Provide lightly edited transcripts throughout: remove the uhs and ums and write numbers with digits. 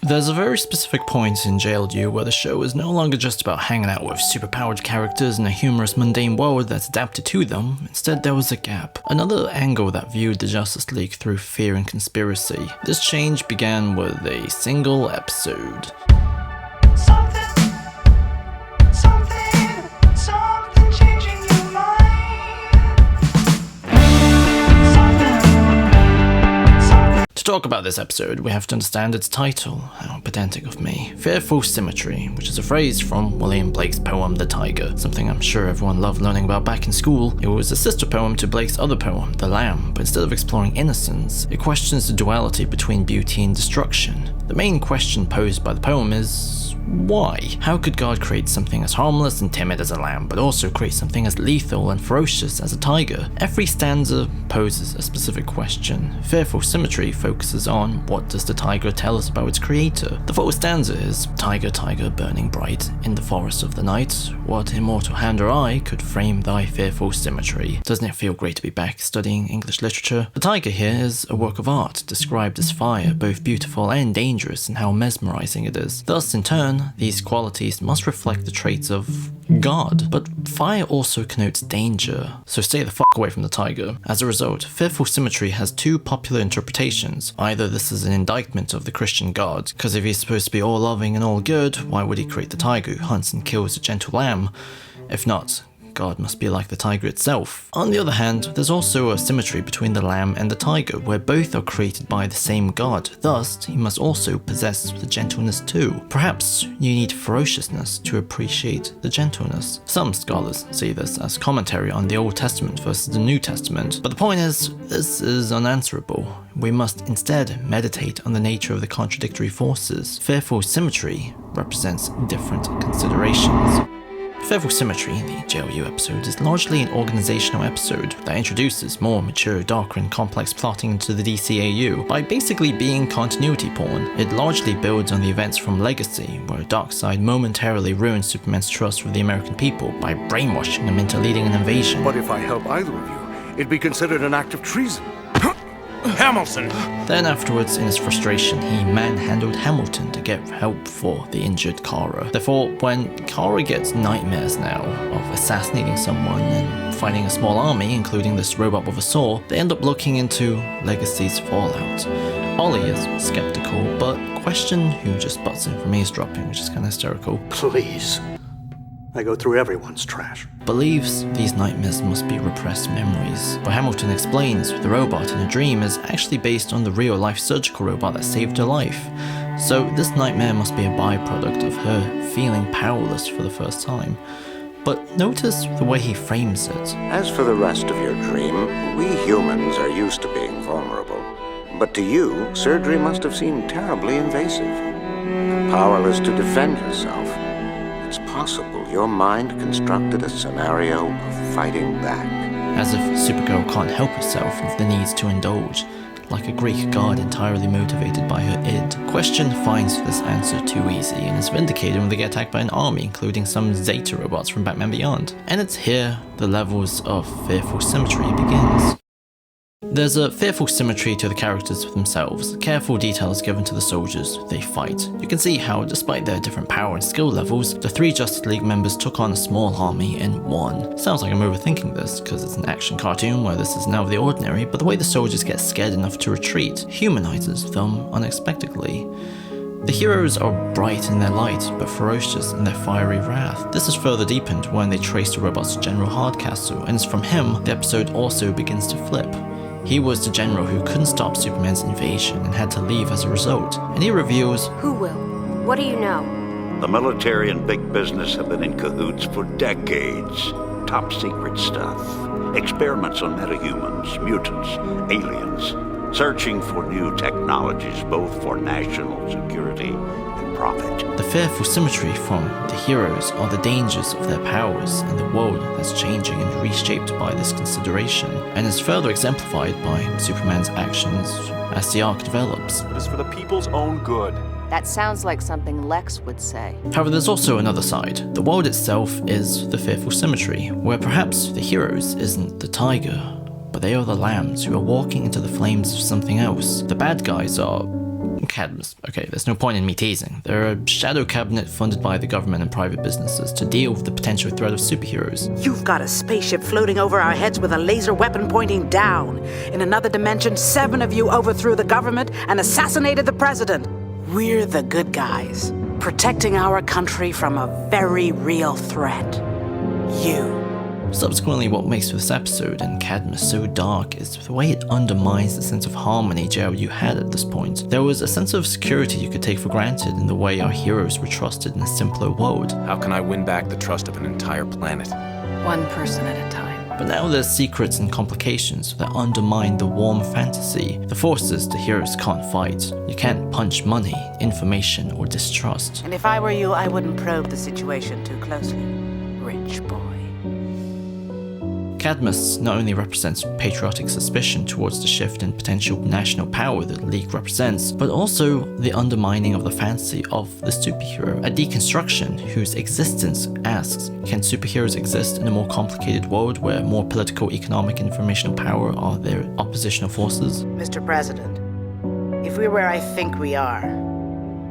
There's a very specific point in JLU where the show is no longer just about hanging out with superpowered characters in a humorous mundane world that's adapted to them. Instead, there was a gap. Another angle that viewed the Justice League through fear and conspiracy. This change began with a single episode. Something changing your mind. To talk about this episode, we have to understand its title. How pedantic of me. Fearful Symmetry, which is a phrase from William Blake's poem The Tyger, something I'm sure everyone loved learning about back in school. It was a sister poem to Blake's other poem, The Lamb, but instead of exploring innocence, it questions the duality between beauty and destruction. The main question posed by the poem is, why? How could God create something as harmless and timid as a lamb, but also create something as lethal and ferocious as a tiger? Every stanza poses a specific question. Fearful Symmetry focuses on what does the tiger tell us about its creator. The first stanza is, Tiger, tiger, burning bright, in the forest of the night, what immortal hand or eye could frame thy fearful symmetry? Doesn't it feel great to be back studying English literature? The tiger here is a work of art, described as fire, both beautiful and dangerous in how mesmerizing it is. Thus, in turn, these qualities must reflect the traits of God. But fire also connotes danger, so stay the fuck away from the tiger. As a result, Fearful Symmetry has two popular interpretations. Either this is an indictment of the Christian God, because if he's supposed to be all loving and all good, why would he create the tiger who hunts and kills a gentle lamb? If not, God must be like the tiger itself. On the other hand, there's also a symmetry between the lamb and the tiger, where both are created by the same God. Thus, he must also possess the gentleness too. Perhaps you need ferociousness to appreciate the gentleness. Some scholars see this as commentary on the Old Testament versus the New Testament, but the point is, this is unanswerable. We must instead meditate on the nature of the contradictory forces. Fearful Symmetry represents different considerations. Fearful Symmetry, the JLU episode, is largely an organizational episode that introduces more mature, darker, and complex plotting into the DCAU. By basically being continuity porn, it largely builds on the events from Legacy, where Darkseid momentarily ruins Superman's trust with the American people by brainwashing him into leading an invasion. But if I help either of you, it'd be considered an act of treason. Hamilton! Then afterwards, in his frustration, he manhandled Hamilton to get help for the injured Kara. Therefore, when Kara gets nightmares now of assassinating someone and fighting a small army, including this robot with a saw, they end up looking into Legacy's fallout. Ollie is skeptical, but question who just butts in from eavesdropping, which is kind of hysterical. Please. I go through everyone's trash. Believes these nightmares must be repressed memories. But Hamilton explains the robot in a dream is actually based on the real-life surgical robot that saved her life. So this nightmare must be a byproduct of her feeling powerless for the first time. But notice the way he frames it. As for the rest of your dream, we humans are used to being vulnerable. But to you, surgery must have seemed terribly invasive. Powerless to defend yourself. It's possible your mind constructed a scenario of fighting back. As if Supergirl can't help herself with the needs to indulge, like a Greek god entirely motivated by her id. Question finds this answer too easy and is vindicated when they get attacked by an army, including some Zeta robots from Batman Beyond. And it's here the levels of Fearful Symmetry begins. There's a fearful symmetry to the characters themselves. Careful detail is given to the soldiers they fight. You can see how, despite their different power and skill levels, the three Justice League members took on a small army and won. Sounds like I'm overthinking this, because it's an action cartoon where this is now the ordinary, but the way the soldiers get scared enough to retreat humanizes them unexpectedly. The heroes are bright in their light, but ferocious in their fiery wrath. This is further deepened when they trace the robot's General Hardcastle, and it's from him the episode also begins to flip. He was the general who couldn't stop Superman's invasion and had to leave as a result. And he reveals, Who will? What do you know? The military and big business have been in cahoots for decades. Top secret stuff. Experiments on metahumans, mutants, aliens. Searching for new technologies both for national security and profit. The fearful symmetry from the heroes are the dangers of their powers and the world that's changing and reshaped by this consideration, and is further exemplified by Superman's actions as the arc develops. It is for the people's own good. That sounds like something Lex would say. However, there's also another side. The world itself is the fearful symmetry, where perhaps the heroes isn't the tiger, but they are the lambs who are walking into the flames of something else. The bad guys are Cadmus. Okay, there's no point in me teasing. They're a shadow cabinet funded by the government and private businesses to deal with the potential threat of superheroes. You've got a spaceship floating over our heads with a laser weapon pointing down. In another dimension, 7 of you overthrew the government and assassinated the president. We're the good guys, protecting our country from a very real threat. You. Subsequently, what makes this episode and Cadmus so dark is the way it undermines the sense of harmony JLU had at this point. There was a sense of security you could take for granted in the way our heroes were trusted in a simpler world. How can I win back the trust of an entire planet? One person at a time. But now there's secrets and complications that undermine the warm fantasy, the forces the heroes can't fight. You can't punch money, information, or distrust. And if I were you, I wouldn't probe the situation too closely. Rich boy. Cadmus not only represents patriotic suspicion towards the shift in potential national power that the League represents, but also the undermining of the fantasy of the superhero, a deconstruction whose existence asks, can superheroes exist in a more complicated world where more political, economic, and informational power are their oppositional forces? Mr. President, if we're where I think we are,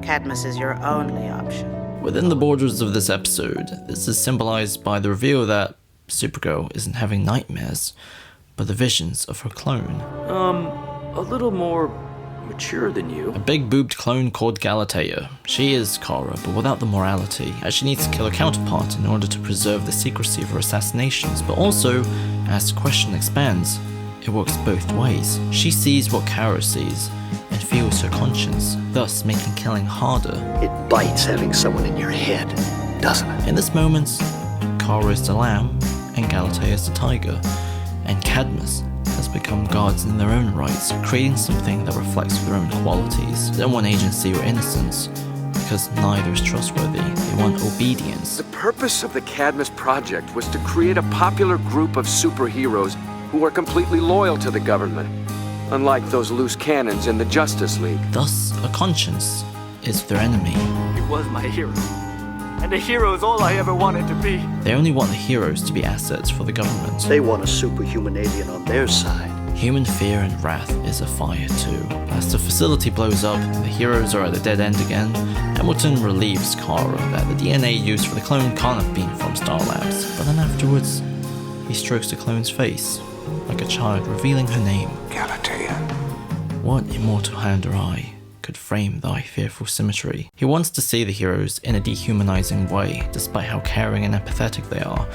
Cadmus is your only option. Within the borders of this episode, this is symbolized by the reveal that Supergirl isn't having nightmares, but the visions of her clone. A little more mature than you. A big-boobed clone called Galatea. She is Kara, but without the morality, as she needs to kill her counterpart in order to preserve the secrecy of her assassinations, but also, as the question expands, it works both ways. She sees what Kara sees, and feels her conscience, thus making killing harder. It bites having someone in your head, doesn't it? In this moment, Kara is the lamb, and Galatea is the tiger, and Cadmus has become gods in their own rights, creating something that reflects their own qualities. They don't want agency or innocence, because neither is trustworthy. They want obedience. The purpose of the Cadmus Project was to create a popular group of superheroes who are completely loyal to the government, unlike those loose cannons in the Justice League. Thus, a conscience is their enemy. He was my hero. And a hero is all I ever wanted to be. They only want the heroes to be assets for the government. They want a superhuman alien on their side. Human fear and wrath is afire too. As the facility blows up and the heroes are at a dead end again, Hamilton relieves Kara that the DNA used for the clone can't have been from Star Labs. But then afterwards, he strokes the clone's face, like a child revealing her name. Galatea. What immortal hand or eye could frame thy fearful symmetry? He wants to see the heroes in a dehumanizing way, despite how caring and empathetic they are.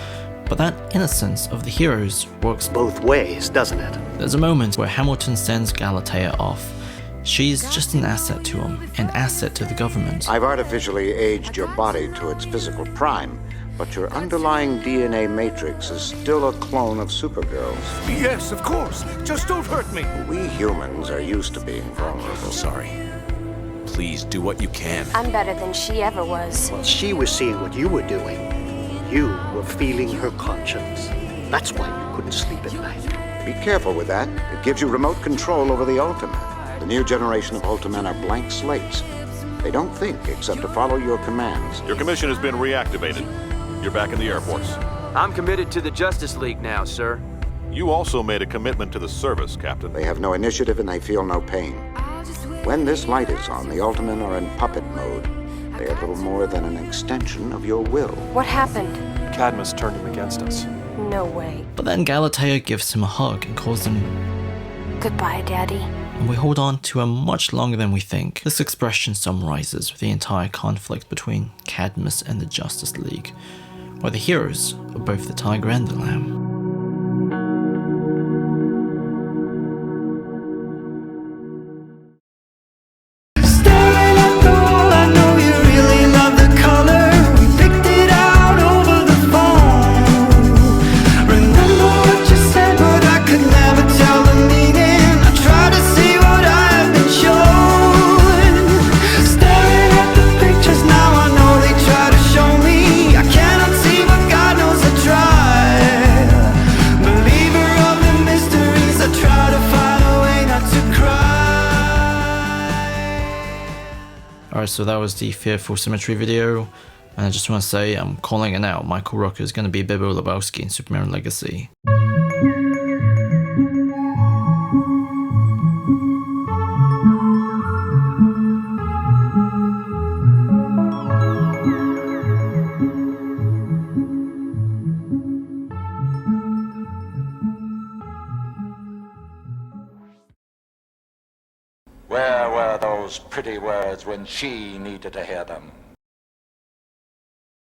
But that innocence of the heroes works Both ways, doesn't it? There's a moment where Hamilton sends Galatea off. She's just an asset to him, an asset to the government. I've artificially aged your body to its physical prime, but your underlying DNA matrix is still a clone of Supergirl's. Yes, of course. Just don't hurt me. We humans are used to being vulnerable. Sorry. Please do what you can. I'm better than she ever was. Well, she was seeing what you were doing. You were feeling her conscience. That's why you couldn't sleep at night. Be careful with that. It gives you remote control over the Ultimate. The new generation of Ultimen are blank slates. They don't think except to follow your commands. Your commission has been reactivated. You're back in the Air Force. I'm committed to the Justice League now, sir. You also made a commitment to the service, Captain. They have no initiative and they feel no pain. When this light is on, the Ultimen are in puppet mode. They are little more than an extension of your will. What happened? Cadmus turned him against us. No way. But then Galatea gives him a hug and calls him, Goodbye, Daddy. and we hold on to her much longer than we think. This expression summarizes the entire conflict between Cadmus and the Justice League, where the heroes are both the tiger and the lamb. Alright, so that was the Fearful Symmetry video, and I just want to say I'm calling it out. Michael Rooker is going to be Bibbo Lebowski in Superman Legacy. Where were those pretty words when she needed to hear them?